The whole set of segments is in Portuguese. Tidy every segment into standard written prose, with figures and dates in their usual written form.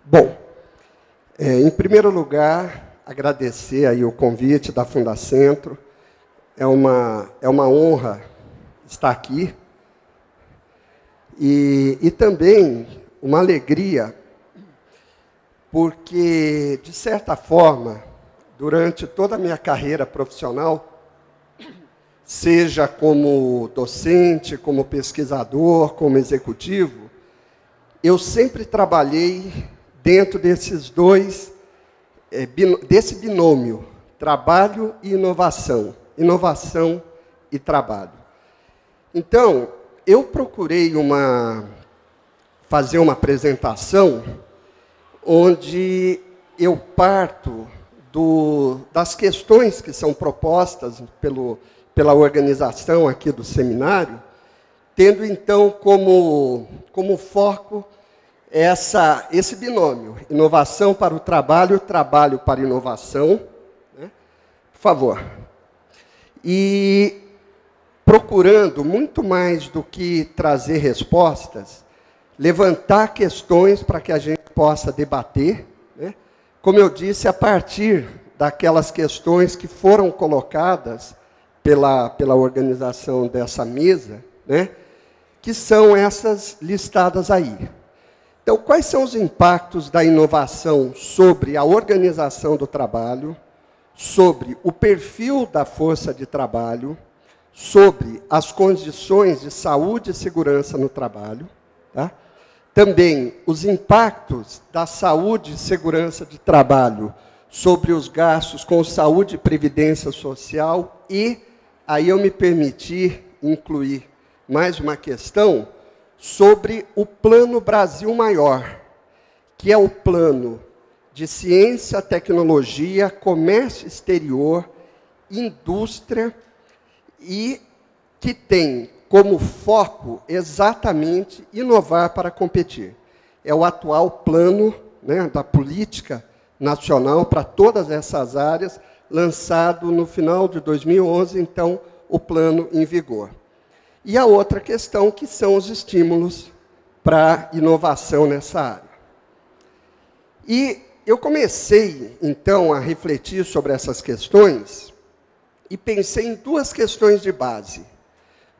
Bom, em primeiro lugar, agradecer aí o convite da Fundacentro. É uma honra estar aqui. E também uma alegria, porque, de certa forma, durante toda a minha carreira profissional, seja como docente, como pesquisador, como executivo, eu sempre trabalhei dentro desse binômio, trabalho e inovação e trabalho. Então, eu procurei fazer uma apresentação onde eu parto das questões que são propostas pela organização aqui do seminário, tendo então como foco esse binômio, inovação para o trabalho para a inovação, né? Por favor. E procurando, muito mais do que trazer respostas, levantar questões para que a gente possa debater, né? Como eu disse, a partir daquelas questões que foram colocadas pela organização dessa mesa, né? Que são essas listadas aí. Então, quais são os impactos da inovação sobre a organização do trabalho, sobre o perfil da força de trabalho, sobre as condições de saúde e segurança no trabalho, tá? Também os impactos da saúde e segurança de trabalho sobre os gastos com saúde e previdência social e, aí eu me permiti incluir mais uma questão sobre o Plano Brasil Maior, que é o plano de ciência, tecnologia, comércio exterior, indústria, e que tem como foco exatamente inovar para competir. É o atual plano, né, da política nacional para todas essas áreas, lançado no final de 2011, então, o plano em vigor. E a outra questão, que são os estímulos para inovação nessa área. E eu comecei, então, a refletir sobre essas questões e pensei em duas questões de base.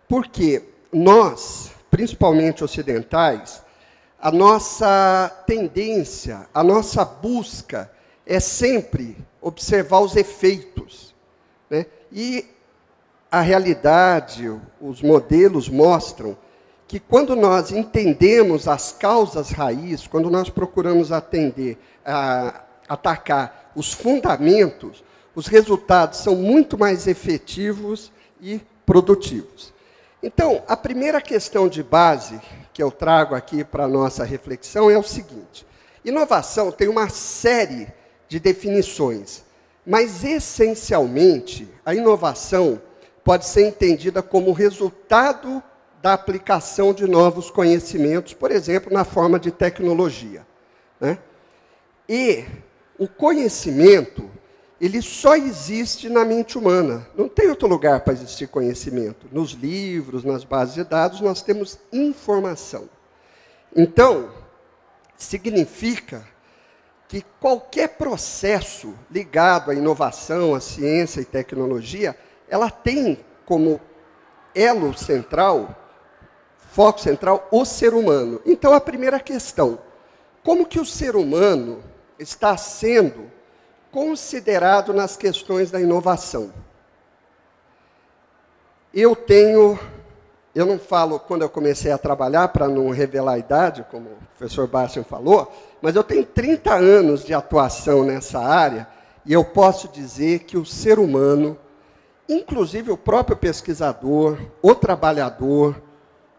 Porque nós, principalmente ocidentais, a nossa tendência, a nossa busca é sempre observar os efeitos, né? E a realidade, os modelos mostram que quando nós entendemos as causas raiz, quando nós procuramos atacar os fundamentos, os resultados são muito mais efetivos e produtivos. Então, a primeira questão de base que eu trago aqui para a nossa reflexão é o seguinte: inovação tem uma série de definições, mas, essencialmente, a inovação pode ser entendida como resultado da aplicação de novos conhecimentos, por exemplo, na forma de tecnologia, né? E o conhecimento, ele só existe na mente humana. Não tem outro lugar para existir conhecimento. Nos livros, nas bases de dados, nós temos informação. Então, significa que qualquer processo ligado à inovação, à ciência e tecnologia, ela tem como elo central, foco central, o ser humano. Então, a primeira questão: como que o ser humano está sendo considerado nas questões da inovação? Eu não falo quando eu comecei a trabalhar, para não revelar a idade, como o professor Bastian falou, mas eu tenho 30 anos de atuação nessa área, e eu posso dizer que o ser humano, inclusive o próprio pesquisador, o trabalhador,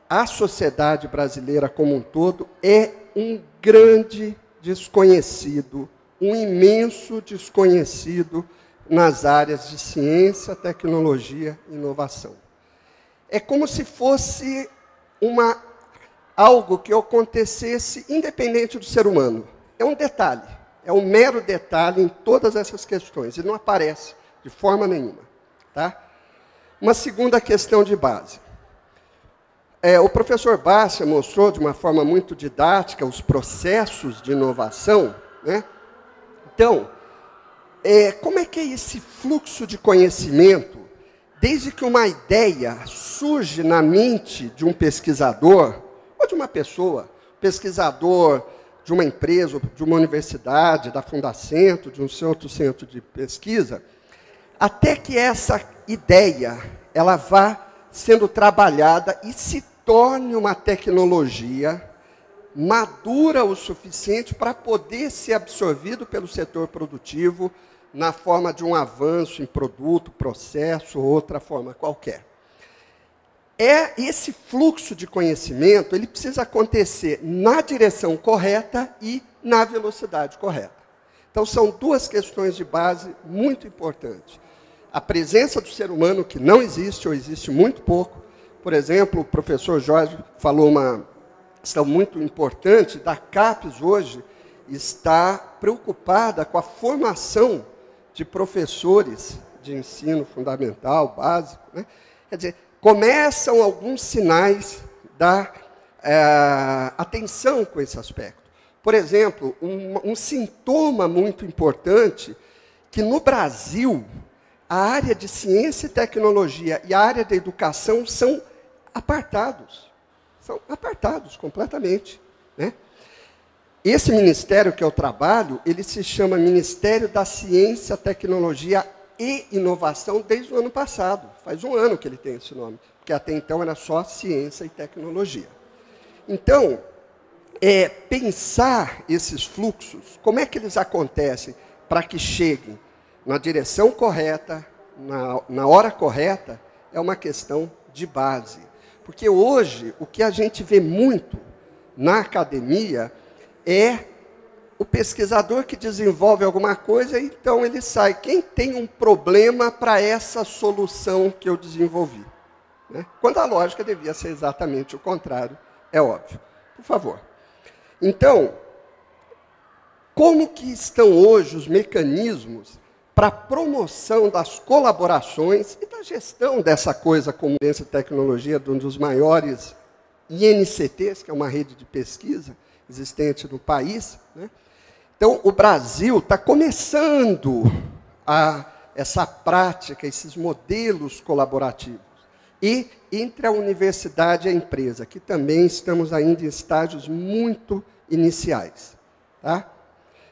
a sociedade brasileira como um todo, é um grande desconhecido, um imenso desconhecido nas áreas de ciência, tecnologia e inovação. É como se fosse algo que acontecesse independente do ser humano. É um detalhe, é um mero detalhe em todas essas questões, e não aparece de forma nenhuma. Tá? Uma segunda questão de base. o professor Bárcia mostrou de uma forma muito didática os processos de inovação, né? Então, como é que é esse fluxo de conhecimento, desde que uma ideia surge na mente de um pesquisador, ou de uma pessoa, pesquisador de uma empresa, de uma universidade, da Fundacentro, de um outro centro de pesquisa, até que essa ideia ela vá sendo trabalhada e se torne uma tecnologia madura o suficiente para poder ser absorvido pelo setor produtivo na forma de um avanço em produto, processo ou outra forma qualquer. Esse fluxo de conhecimento, ele precisa acontecer na direção correta e na velocidade correta. Então, são duas questões de base muito importantes. A presença do ser humano, que não existe ou existe muito pouco. Por exemplo, o professor Jorge falou uma questão muito importante, da CAPES hoje está preocupada com a formação de professores de ensino fundamental, básico, né? Quer dizer, começam alguns sinais da atenção com esse aspecto. Por exemplo, um sintoma muito importante, que no Brasil, a área de ciência e tecnologia e a área da educação são apartados. São apartados completamente, né? Esse ministério que eu trabalho, ele se chama Ministério da Ciência, Tecnologia e Inovação desde o ano passado. Faz um ano que ele tem esse nome, porque até então era só ciência e tecnologia. Então, pensar esses fluxos, como é que eles acontecem para que cheguem na direção correta, na hora correta, é uma questão de base. Porque hoje, o que a gente vê muito na academia é o pesquisador que desenvolve alguma coisa, então ele sai. Quem tem um problema para essa solução que eu desenvolvi? Né? Quando a lógica devia ser exatamente o contrário, é óbvio. Por favor. Então, como que estão hoje os mecanismos para a promoção das colaborações e da gestão dessa coisa como ciência e tecnologia, de um dos maiores INCTs, que é uma rede de pesquisa existente no país, né? Então, o Brasil está começando essa prática, esses modelos colaborativos. E entre a universidade e a empresa, que também estamos ainda em estágios muito iniciais. Tá?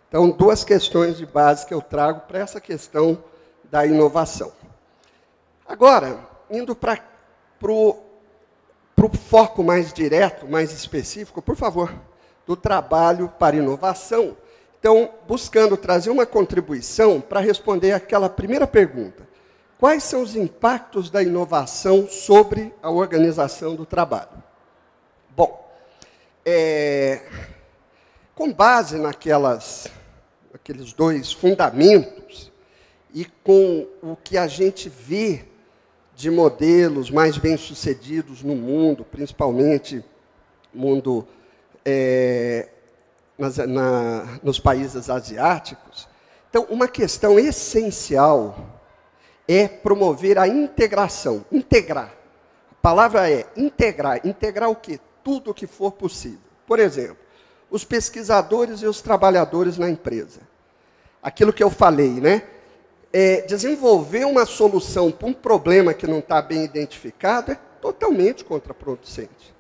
Então, duas questões de base que eu trago para essa questão da inovação. Agora, indo para o foco mais direto, mais específico, por favor, do trabalho para inovação. Então, buscando trazer uma contribuição para responder aquela primeira pergunta. Quais são os impactos da inovação sobre a organização do trabalho? Bom, com base naqueles dois fundamentos e com o que a gente vê de modelos mais bem-sucedidos no mundo, principalmente mundo nos países asiáticos, então, uma questão essencial é promover a integração, integrar. A palavra é integrar. Integrar o quê? Tudo o que for possível. Por exemplo, os pesquisadores e os trabalhadores na empresa. Aquilo que eu falei, né? Desenvolver uma solução para um problema que não está bem identificado é totalmente contraproducente.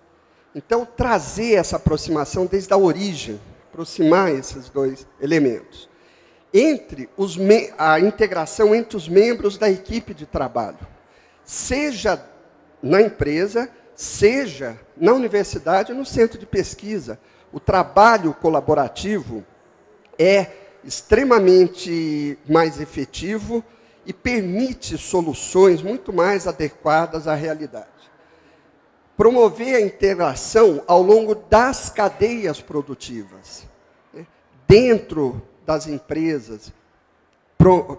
Então, trazer essa aproximação desde a origem, aproximar esses dois elementos. A integração entre os membros da equipe de trabalho, seja na empresa, seja na universidade, no centro de pesquisa. O trabalho colaborativo é extremamente mais efetivo e permite soluções muito mais adequadas à realidade. Promover a integração ao longo das cadeias produtivas, né? Dentro das empresas,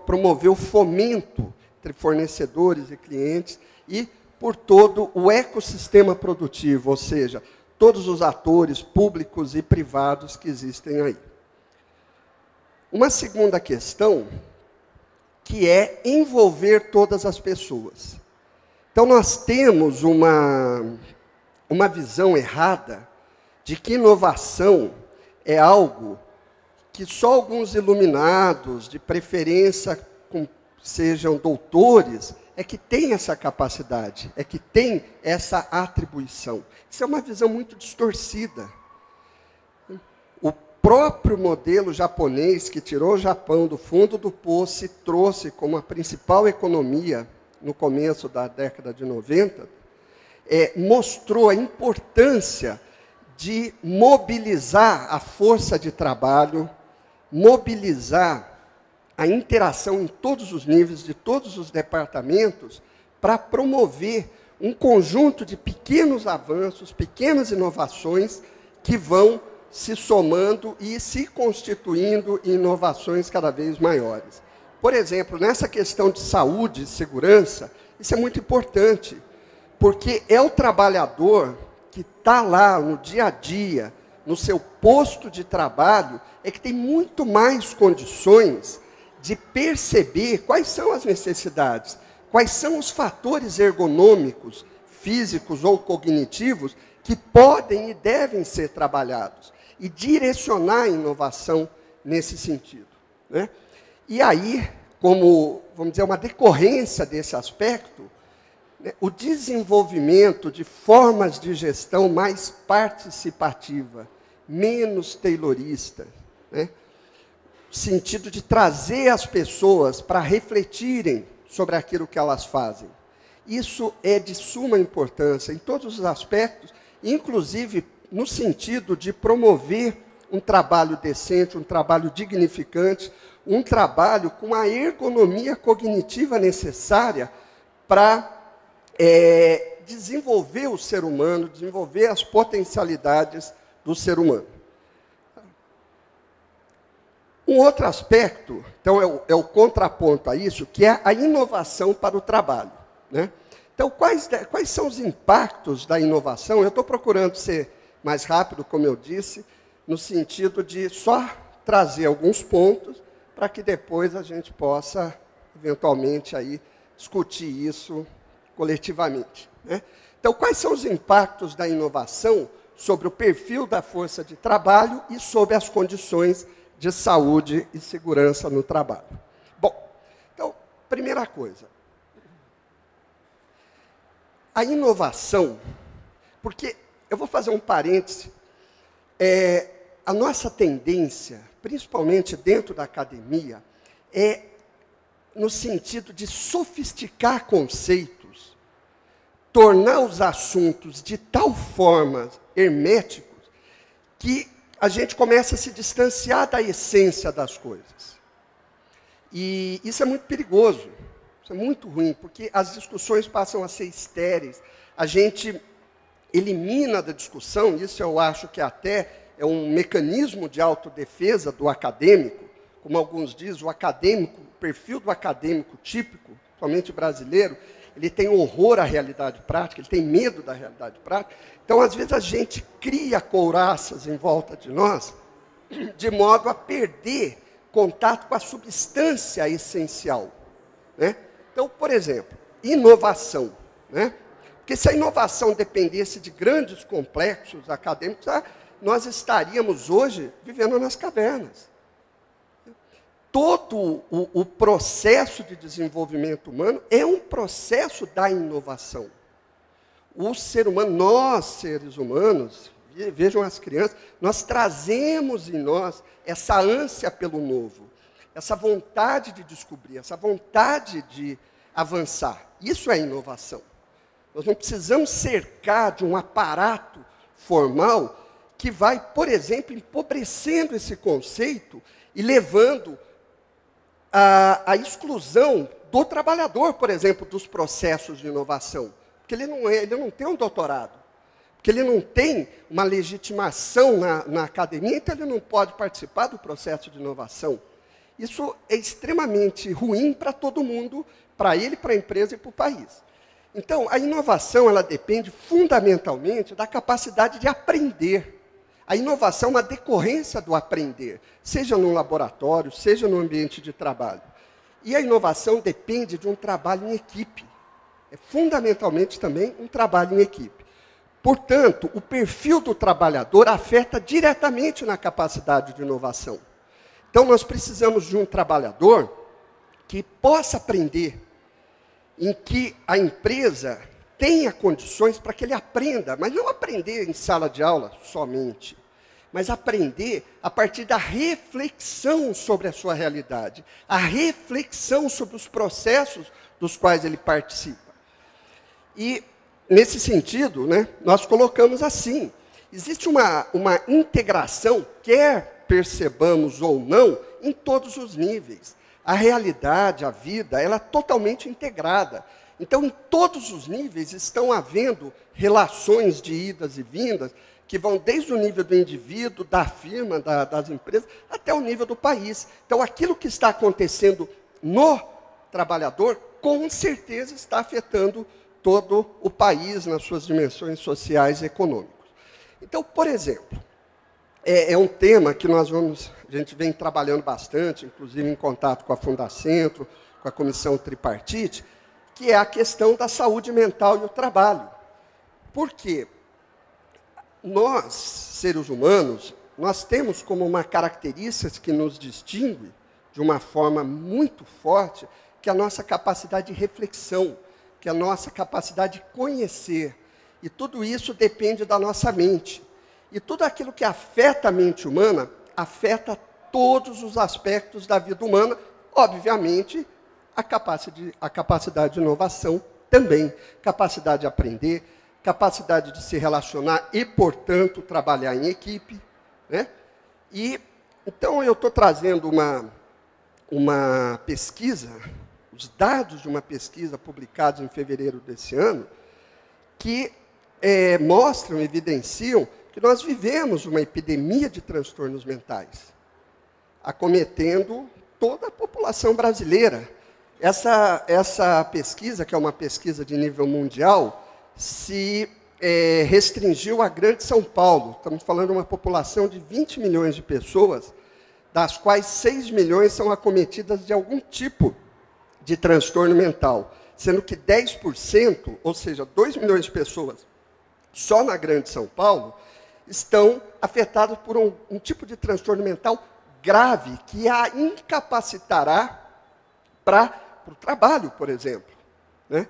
promover o fomento entre fornecedores e clientes e por todo o ecossistema produtivo, ou seja, todos os atores públicos e privados que existem aí. Uma segunda questão, que é envolver todas as pessoas. Então, nós temos uma visão errada de que inovação é algo que só alguns iluminados, de preferência sejam doutores, é que tem essa capacidade, é que tem essa atribuição. Isso é uma visão muito distorcida. O próprio modelo japonês, que tirou o Japão do fundo do poço e trouxe como a principal economia no começo da década de 90, mostrou a importância de mobilizar a força de trabalho, mobilizar a interação em todos os níveis, de todos os departamentos, para promover um conjunto de pequenos avanços, pequenas inovações, que vão se somando e se constituindo em inovações cada vez maiores. Por exemplo, nessa questão de saúde e segurança, isso é muito importante, porque é o trabalhador que está lá no dia a dia, no seu posto de trabalho, é que tem muito mais condições de perceber quais são as necessidades, quais são os fatores ergonômicos, físicos ou cognitivos, que podem e devem ser trabalhados, e direcionar a inovação nesse sentido, né? E aí, como, vamos dizer, uma decorrência desse aspecto, né, o desenvolvimento de formas de gestão mais participativa, menos taylorista, né? Sentido de trazer as pessoas para refletirem sobre aquilo que elas fazem. Isso é de suma importância em todos os aspectos, inclusive no sentido de promover um trabalho decente, um trabalho dignificante, um trabalho com a ergonomia cognitiva necessária para desenvolver o ser humano, desenvolver as potencialidades do ser humano. Um outro aspecto, então, é o contraponto a isso, que é a inovação para o trabalho, né? Então, quais são os impactos da inovação? Eu estou procurando ser mais rápido, como eu disse, no sentido de só trazer alguns pontos para que depois a gente possa, eventualmente, aí, discutir isso coletivamente, né? Então, quais são os impactos da inovação sobre o perfil da força de trabalho e sobre as condições de saúde e segurança no trabalho? Bom, então, primeira coisa, a inovação, porque, eu vou fazer um parêntese, a nossa tendência, principalmente dentro da academia, é no sentido de sofisticar conceitos, tornar os assuntos de tal forma herméticos, que a gente começa a se distanciar da essência das coisas. E isso é muito perigoso, isso é muito ruim, porque as discussões passam a ser estéreis, a gente elimina da discussão, isso eu acho que até é um mecanismo de autodefesa do acadêmico, como alguns dizem, o perfil do acadêmico típico, somente brasileiro, ele tem horror à realidade prática, ele tem medo da realidade prática. Então, às vezes, a gente cria couraças em volta de nós, de modo a perder contato com a substância essencial, né? Então, por exemplo, inovação, né? Porque se a inovação dependesse de grandes complexos acadêmicos, nós estaríamos hoje vivendo nas cavernas. Todo o processo de desenvolvimento humano é um processo da inovação. O ser humano, nós, seres humanos, vejam as crianças, nós trazemos em nós essa ânsia pelo novo, essa vontade de descobrir, essa vontade de avançar. Isso é inovação. Nós não precisamos cercar de um aparato formal que vai, por exemplo, empobrecendo esse conceito e levando a exclusão do trabalhador, por exemplo, dos processos de inovação. Porque ele não tem um doutorado, porque ele não tem uma legitimação na academia, então ele não pode participar do processo de inovação. Isso é extremamente ruim para todo mundo, para ele, para a empresa e para o país. Então, a inovação, ela depende fundamentalmente da capacidade de aprender. A inovação é uma decorrência do aprender, seja no laboratório, seja no ambiente de trabalho. E a inovação depende de um trabalho em equipe. É fundamentalmente também um trabalho em equipe. Portanto, o perfil do trabalhador afeta diretamente na capacidade de inovação. Então, nós precisamos de um trabalhador que possa aprender, em que a empresa tenha condições para que ele aprenda, mas não aprender em sala de aula somente, mas aprender a partir da reflexão sobre a sua realidade, a reflexão sobre os processos dos quais ele participa. E, nesse sentido, né, nós colocamos assim, existe uma integração, quer percebamos ou não, em todos os níveis. A realidade, a vida, ela é totalmente integrada. Então, em todos os níveis estão havendo relações de idas e vindas, que vão desde o nível do indivíduo, da firma, das empresas, até o nível do país. Então, aquilo que está acontecendo no trabalhador, com certeza está afetando todo o país nas suas dimensões sociais e econômicas. Então, por exemplo, é um tema que a gente vem trabalhando bastante, inclusive em contato com a Fundacentro, com a Comissão Tripartite, que é a questão da saúde mental e o trabalho. Por quê? Nós, seres humanos, nós temos como uma característica que nos distingue de uma forma muito forte, que é a nossa capacidade de reflexão, que é a nossa capacidade de conhecer. E tudo isso depende da nossa mente. E tudo aquilo que afeta a mente humana, afeta todos os aspectos da vida humana, obviamente, a capacidade de inovação também, capacidade de aprender, capacidade de se relacionar e, portanto, trabalhar em equipe, né? E, então, eu estou trazendo uma pesquisa, os dados de uma pesquisa publicados em fevereiro desse ano, que mostram, evidenciam que nós vivemos uma epidemia de transtornos mentais, acometendo toda a população brasileira. Essa pesquisa, que é uma pesquisa de nível mundial, se restringiu a Grande São Paulo. Estamos falando de uma população de 20 milhões de pessoas, das quais 6 milhões são acometidas de algum tipo de transtorno mental, sendo que 10%, ou seja, 2 milhões de pessoas, só na Grande São Paulo, estão afetadas por um tipo de transtorno mental grave, que a incapacitará para o trabalho, por exemplo, né?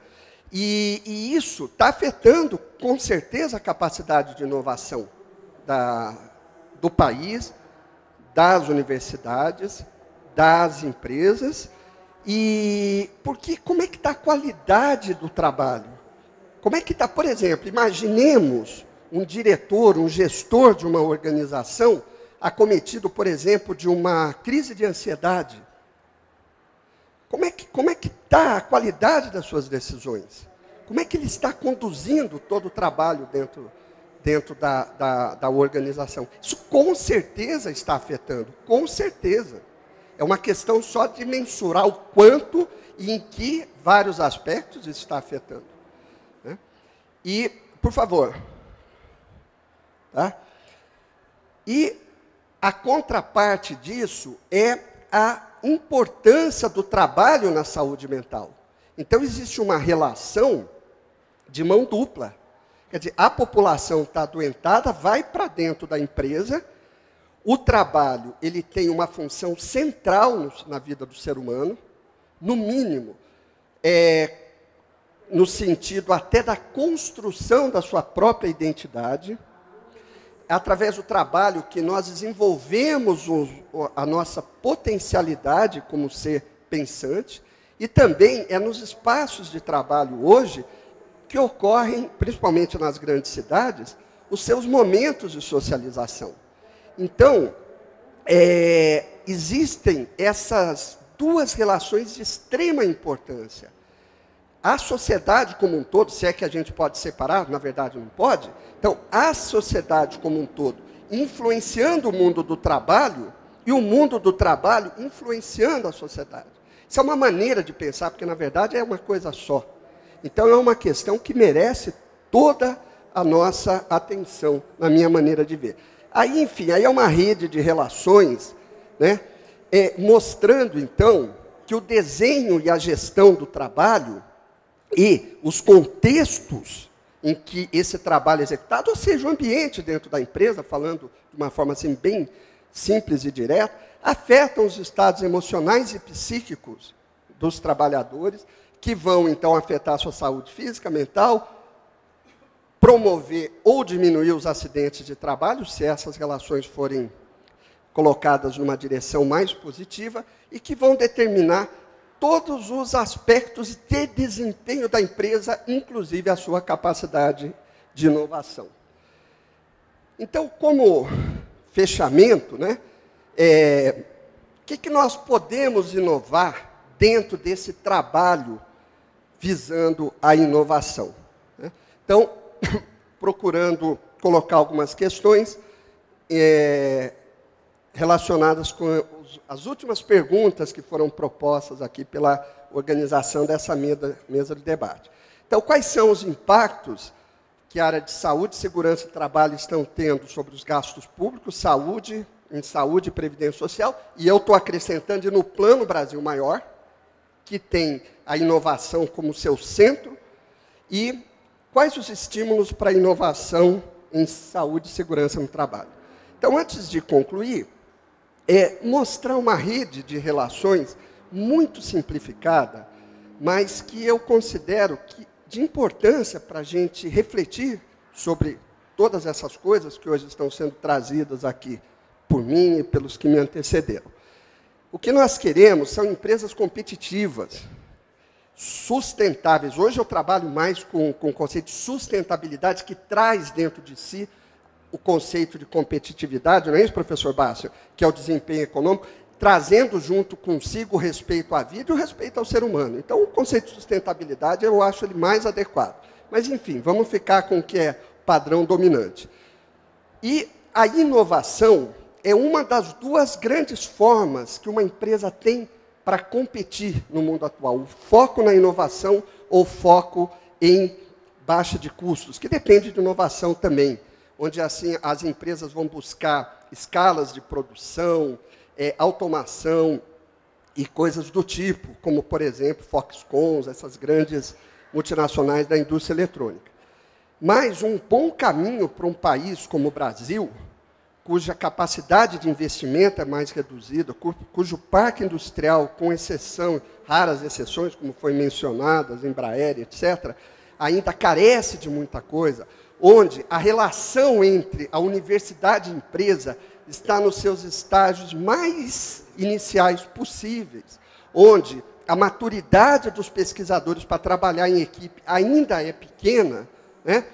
E isso está afetando, com certeza, a capacidade de inovação do país, das universidades, das empresas. E porque como é que está a qualidade do trabalho? Como é que está, por exemplo, imaginemos um diretor, um gestor de uma organização acometido, por exemplo, de uma crise de ansiedade. Como é que está a qualidade das suas decisões? Como é que ele está conduzindo todo o trabalho dentro da organização? Isso com certeza está afetando, com certeza. É uma questão só de mensurar o quanto e em que vários aspectos isso está afetando, né? E, por favor. Tá? E a contraparte disso é a importância do trabalho na saúde mental. Então, existe uma relação de mão dupla. Quer dizer, a população está adoentada, vai para dentro da empresa. O trabalho, ele tem uma função central na vida do ser humano, no mínimo, no sentido até da construção da sua própria identidade. Através do trabalho que nós desenvolvemos a nossa potencialidade como ser pensante, e também é nos espaços de trabalho hoje que ocorrem, principalmente nas grandes cidades, os seus momentos de socialização. Então, existem essas duas relações de extrema importância. A sociedade como um todo, se é que a gente pode separar, na verdade não pode, então, a sociedade como um todo, influenciando o mundo do trabalho, e o mundo do trabalho influenciando a sociedade. Isso é uma maneira de pensar, porque, na verdade, é uma coisa só. Então, é uma questão que merece toda a nossa atenção, na minha maneira de ver. Aí, enfim, aí é uma rede de relações, né, mostrando, então, que o desenho e a gestão do trabalho e os contextos em que esse trabalho é executado, ou seja, o ambiente dentro da empresa, falando de uma forma assim bem simples e direta, afetam os estados emocionais e psíquicos dos trabalhadores, que vão, então, afetar a sua saúde física, mental, promover ou diminuir os acidentes de trabalho, se essas relações forem colocadas numa direção mais positiva, e que vão determinar todos os aspectos de desempenho da empresa, inclusive a sua capacidade de inovação. Então, como fechamento, né, o que nós podemos inovar dentro desse trabalho visando a inovação? Né? Então, procurando colocar algumas questões relacionadas com as últimas perguntas que foram propostas aqui pela organização dessa mesa de debate. Então, quais são os impactos que a área de saúde, segurança e trabalho estão tendo sobre os gastos públicos, em saúde e previdência social? E eu estou acrescentando no Plano Brasil Maior, que tem a inovação como seu centro, e quais os estímulos para a inovação em saúde e segurança no trabalho. Então, antes de concluir, mostrar uma rede de relações muito simplificada, mas que eu considero que de importância para a gente refletir sobre todas essas coisas que hoje estão sendo trazidas aqui por mim e pelos que me antecederam. O que nós queremos são empresas competitivas, sustentáveis. Hoje eu trabalho mais com o conceito de sustentabilidade, que traz dentro de si o conceito de competitividade, não é isso, professor Bárcio? Que é o desempenho econômico, trazendo junto consigo o respeito à vida e o respeito ao ser humano. Então, o conceito de sustentabilidade, eu acho ele mais adequado. Mas, enfim, vamos ficar com o que é padrão dominante. E a inovação é uma das duas grandes formas que uma empresa tem para competir no mundo atual. O foco na inovação ou foco em baixa de custos, que depende de inovação também, onde assim as empresas vão buscar escalas de produção, automação e coisas do tipo, como, por exemplo, Foxconn, essas grandes multinacionais da indústria eletrônica. Mas um bom caminho para um país como o Brasil, cuja capacidade de investimento é mais reduzida, cujo parque industrial, com exceção, raras exceções, como foi mencionadas, Embraer, etc., ainda carece de muita coisa, onde a relação entre a universidade e a empresa está nos seus estágios mais iniciais possíveis, onde a maturidade dos pesquisadores para trabalhar em equipe ainda é pequena, né?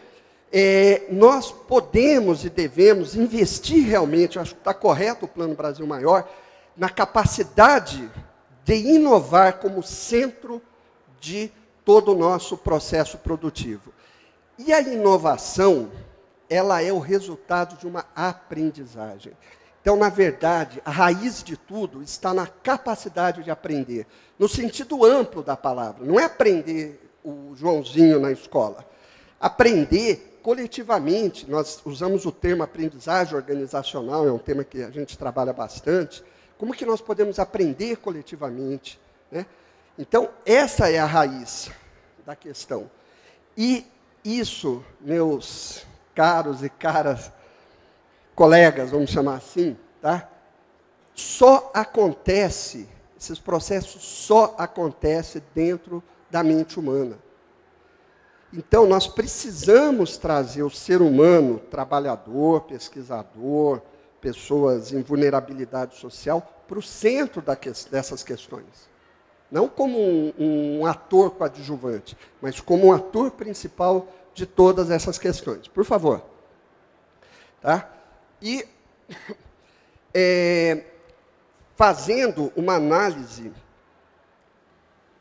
Nós podemos e devemos investir realmente, acho que está correto o Plano Brasil Maior, na capacidade de inovar como centro de todo o nosso processo produtivo. E a inovação, ela é o resultado de uma aprendizagem. Então, na verdade, a raiz de tudo está na capacidade de aprender, no sentido amplo da palavra. Não é aprender o Joãozinho na escola. Aprender coletivamente. Nós usamos o termo aprendizagem organizacional, é um tema que a gente trabalha bastante. Como que nós podemos aprender coletivamente, né? Então, essa é a raiz da questão. E isso, meus caros e caras colegas, vamos chamar assim, tá? Só acontece, esses processos só acontecem dentro da mente humana. Então, nós precisamos trazer o ser humano, trabalhador, pesquisador, pessoas em vulnerabilidade social, para o centro dessas questões. Não como um ator coadjuvante, mas como um ator principal de todas essas questões. Por favor. Tá? E, fazendo uma análise,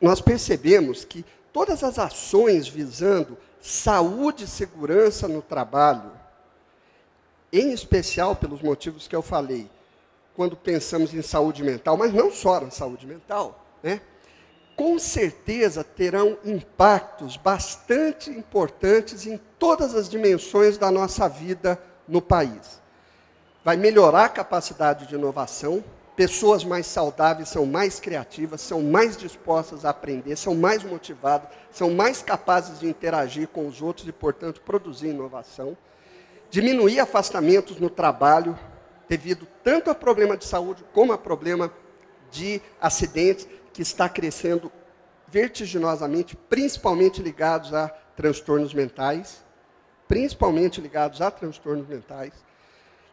nós percebemos que todas as ações visando saúde e segurança no trabalho, em especial pelos motivos que eu falei, quando pensamos em saúde mental, mas não só na saúde mental, né? Com certeza terão impactos bastante importantes em todas as dimensões da nossa vida no país. Vai melhorar a capacidade de inovação, pessoas mais saudáveis são mais criativas, são mais dispostas a aprender, são mais motivadas, são mais capazes de interagir com os outros e, portanto, produzir inovação. Diminuir afastamentos no trabalho, devido tanto a problema de saúde como a problema de acidentes, que está crescendo vertiginosamente, principalmente ligados a transtornos mentais.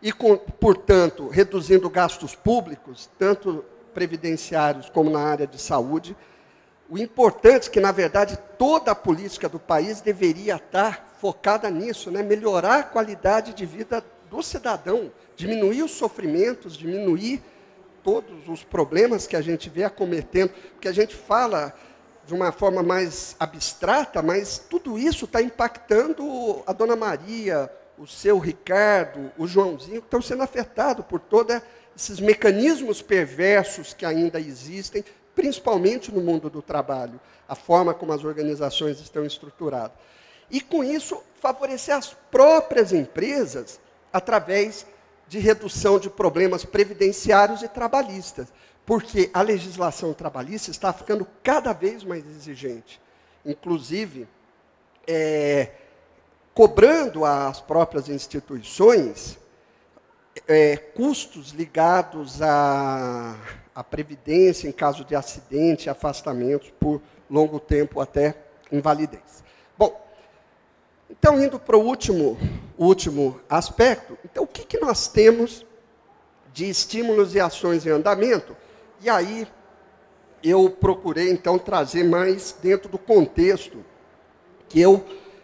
E, portanto, reduzindo gastos públicos, tanto previdenciários como na área de saúde. O importante é que, na verdade, toda a política do país deveria estar focada nisso, né? Melhorar a qualidade de vida do cidadão, diminuir os sofrimentos, diminuir todos os problemas que a gente vê acometendo, porque a gente fala de uma forma mais abstrata, mas tudo isso está impactando a Dona Maria, o seu Ricardo, o Joãozinho, que estão sendo afetados por todos esses mecanismos perversos que ainda existem, principalmente no mundo do trabalho, a forma como as organizações estão estruturadas. E, com isso, favorecer as próprias empresas através de redução de problemas previdenciários e trabalhistas, porque a legislação trabalhista está ficando cada vez mais exigente, inclusive cobrando às próprias instituições custos ligados à previdência em caso de acidente, afastamentos por longo tempo até invalidez. Bom, então, indo para o último aspecto, então, o que nós temos de estímulos e ações em andamento? E aí, eu procurei, então, trazer mais dentro do contexto que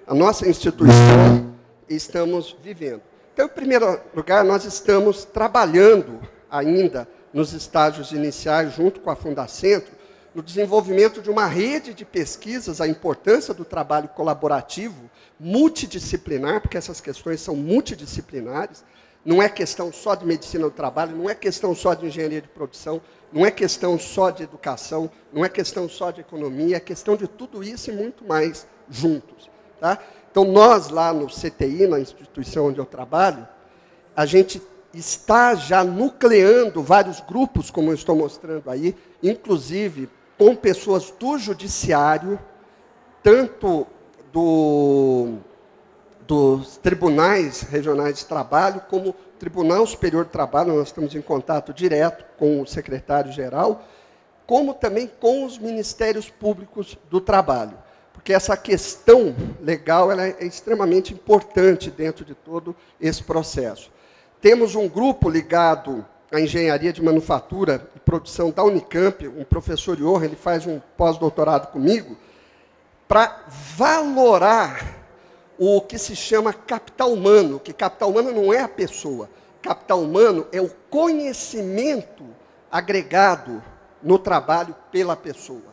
a nossa instituição, estamos vivendo. Então, em primeiro lugar, nós estamos trabalhando ainda nos estágios iniciais, junto com a Fundacentro, no desenvolvimento de uma rede de pesquisas, a importância do trabalho colaborativo, multidisciplinar, porque essas questões são multidisciplinares, não é questão só de medicina do trabalho, não é questão só de engenharia de produção, não é questão só de educação, não é questão só de economia, é questão de tudo isso e muito mais juntos. Tá? Então, nós lá no CTI, na instituição onde eu trabalho, a gente está já nucleando vários grupos, como eu estou mostrando aí, inclusive com pessoas do judiciário, tanto dos tribunais regionais de trabalho, como o Tribunal Superior do Trabalho, nós estamos em contato direto com o secretário-geral, como também com os ministérios públicos do trabalho. Porque essa questão legal ela é extremamente importante dentro de todo esse processo. Temos um grupo ligado à engenharia de manufatura e produção da Unicamp, um professor Johan, ele faz um pós-doutorado comigo, para valorar o que se chama capital humano, que capital humano não é a pessoa, capital humano é o conhecimento agregado no trabalho pela pessoa.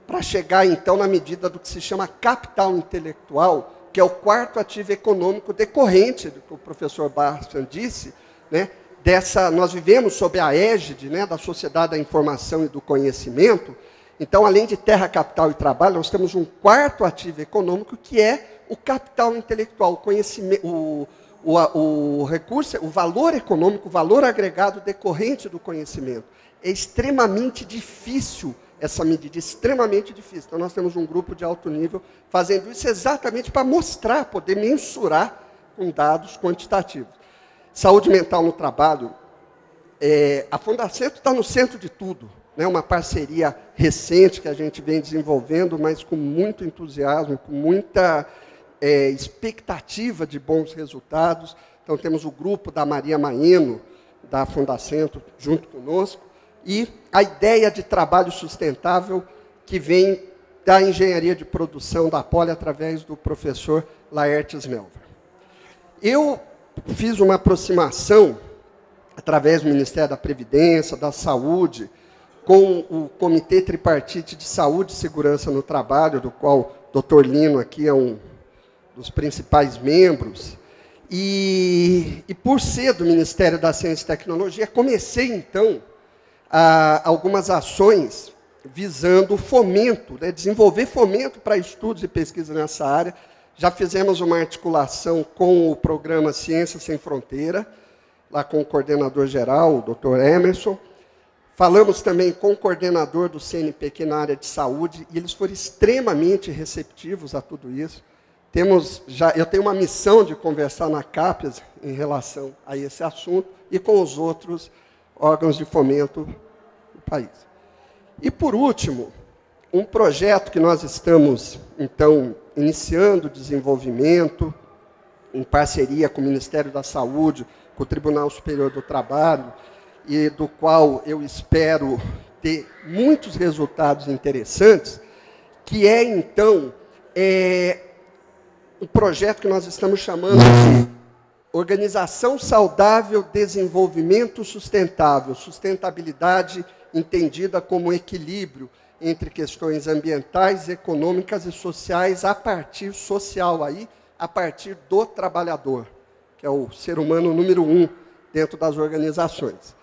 Para chegar, então, na medida do que se chama capital intelectual, que é o quarto ativo econômico decorrente do que o professor Bastian disse, né, nós vivemos sob a égide, né, da sociedade da informação e do conhecimento. Então, além de terra, capital e trabalho, nós temos um quarto ativo econômico, que é o capital intelectual, o conhecimento, o recurso, o valor econômico, o valor agregado decorrente do conhecimento. É extremamente difícil essa medida, extremamente difícil. Então, nós temos um grupo de alto nível fazendo isso exatamente para mostrar, poder mensurar com dados quantitativos. Saúde mental no trabalho. A Fundacentro está no centro de tudo, né? Uma parceria recente que a gente vem desenvolvendo, mas com muito entusiasmo, com muita expectativa de bons resultados. Então, temos o grupo da Maria Maeno, da Fundacentro, junto conosco, e a ideia de trabalho sustentável que vem da engenharia de produção da Poli através do professor Laertes Melver. Eu fiz uma aproximação através do Ministério da Previdência, da Saúde, com o Comitê Tripartite de Saúde e Segurança no Trabalho, do qual o Dr. Lino aqui é um dos principais membros, e por ser do Ministério da Ciência e Tecnologia, comecei, então, algumas ações visando fomento, né, desenvolver fomento para estudos e pesquisa nessa área. Já fizemos uma articulação com o programa Ciência Sem Fronteira, lá com o coordenador geral, o Dr. Emerson, Falamos também com o coordenador do CNPq na área de saúde, e eles foram extremamente receptivos a tudo isso. Eu tenho uma missão de conversar na CAPES em relação a esse assunto e com os outros órgãos de fomento do país. E, por último, um projeto que nós estamos, então, iniciando o desenvolvimento, em parceria com o Ministério da Saúde, com o Tribunal Superior do Trabalho, e do qual eu espero ter muitos resultados interessantes, que é, então, um projeto que nós estamos chamando de Organização Saudável, Desenvolvimento Sustentável, sustentabilidade entendida como equilíbrio entre questões ambientais, econômicas e sociais, a partir do trabalhador, que é o ser humano número 1 dentro das organizações.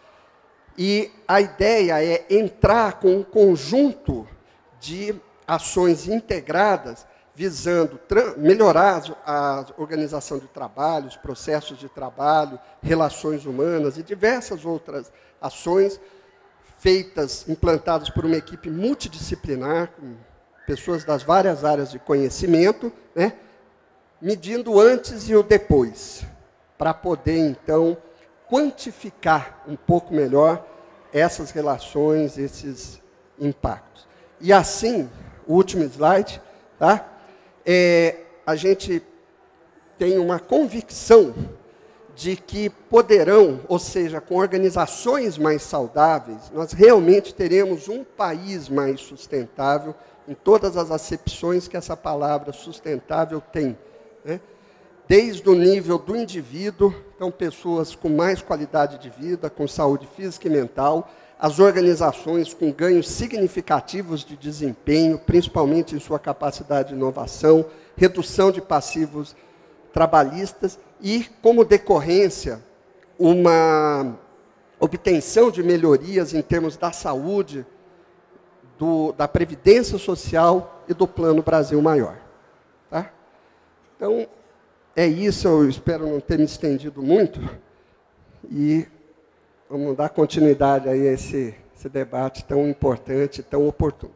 E a ideia é entrar com um conjunto de ações integradas, visando melhorar a organização de trabalho, os processos de trabalho, relações humanas e diversas outras ações feitas, implantadas por uma equipe multidisciplinar, com pessoas das várias áreas de conhecimento, né, medindo o antes e o depois, para poder, então, quantificar um pouco melhor essas relações, esses impactos. E assim, o último slide, tá? A gente tem uma convicção de que poderão, ou seja, com organizações mais saudáveis, nós realmente teremos um país mais sustentável, em todas as acepções que essa palavra sustentável tem, né? Desde o nível do indivíduo, então pessoas com mais qualidade de vida, com saúde física e mental, as organizações com ganhos significativos de desempenho, principalmente em sua capacidade de inovação, redução de passivos trabalhistas e, como decorrência, uma obtenção de melhorias em termos da saúde, da Previdência Social e do Plano Brasil Maior. Tá? Então, é isso, eu espero não ter me estendido muito, e vamos dar continuidade aí a esse debate tão importante, tão oportuno.